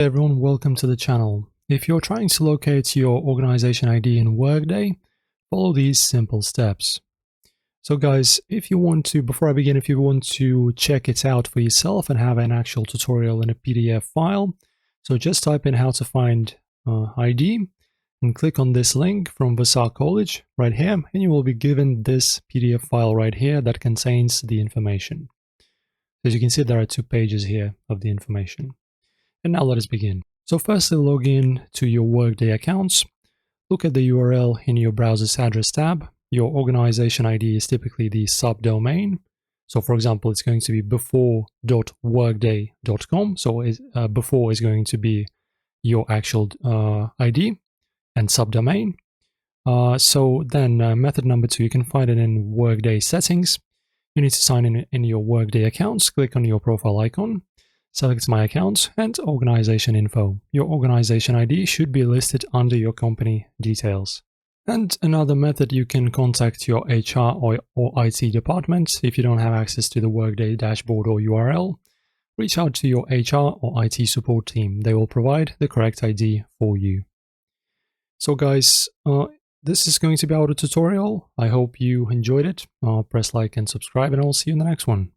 Hey everyone, welcome to the channel. If you're trying to locate your organization ID in Workday, follow these simple steps. So guys, before I begin, if you want to check it out for yourself and have an actual tutorial in a PDF file, so just type in how to find ID and click on this link from Vassar College right here, and you will be given this PDF file right here that contains the information. As you can see, there are 2 pages here of the information. And now let us begin. So firstly, log in to your Workday accounts. Look at the URL in your browser's address tab. Your organization ID is typically the subdomain. So for example, it's going to be before.workday.com. So before is going to be your actual ID and subdomain. So then method number 2, you can find it in Workday settings. You need to sign in your Workday accounts. Click on your profile icon. Select My Account and Organization Info. Your organization ID should be listed under your company details. And another method, you can contact your HR or IT department. If you don't have access to the Workday dashboard or URL, reach out to your HR or IT support team. They will provide the correct ID for you. So guys, this is going to be our tutorial. I hope you enjoyed it. Press like and subscribe, and I'll see you in the next one.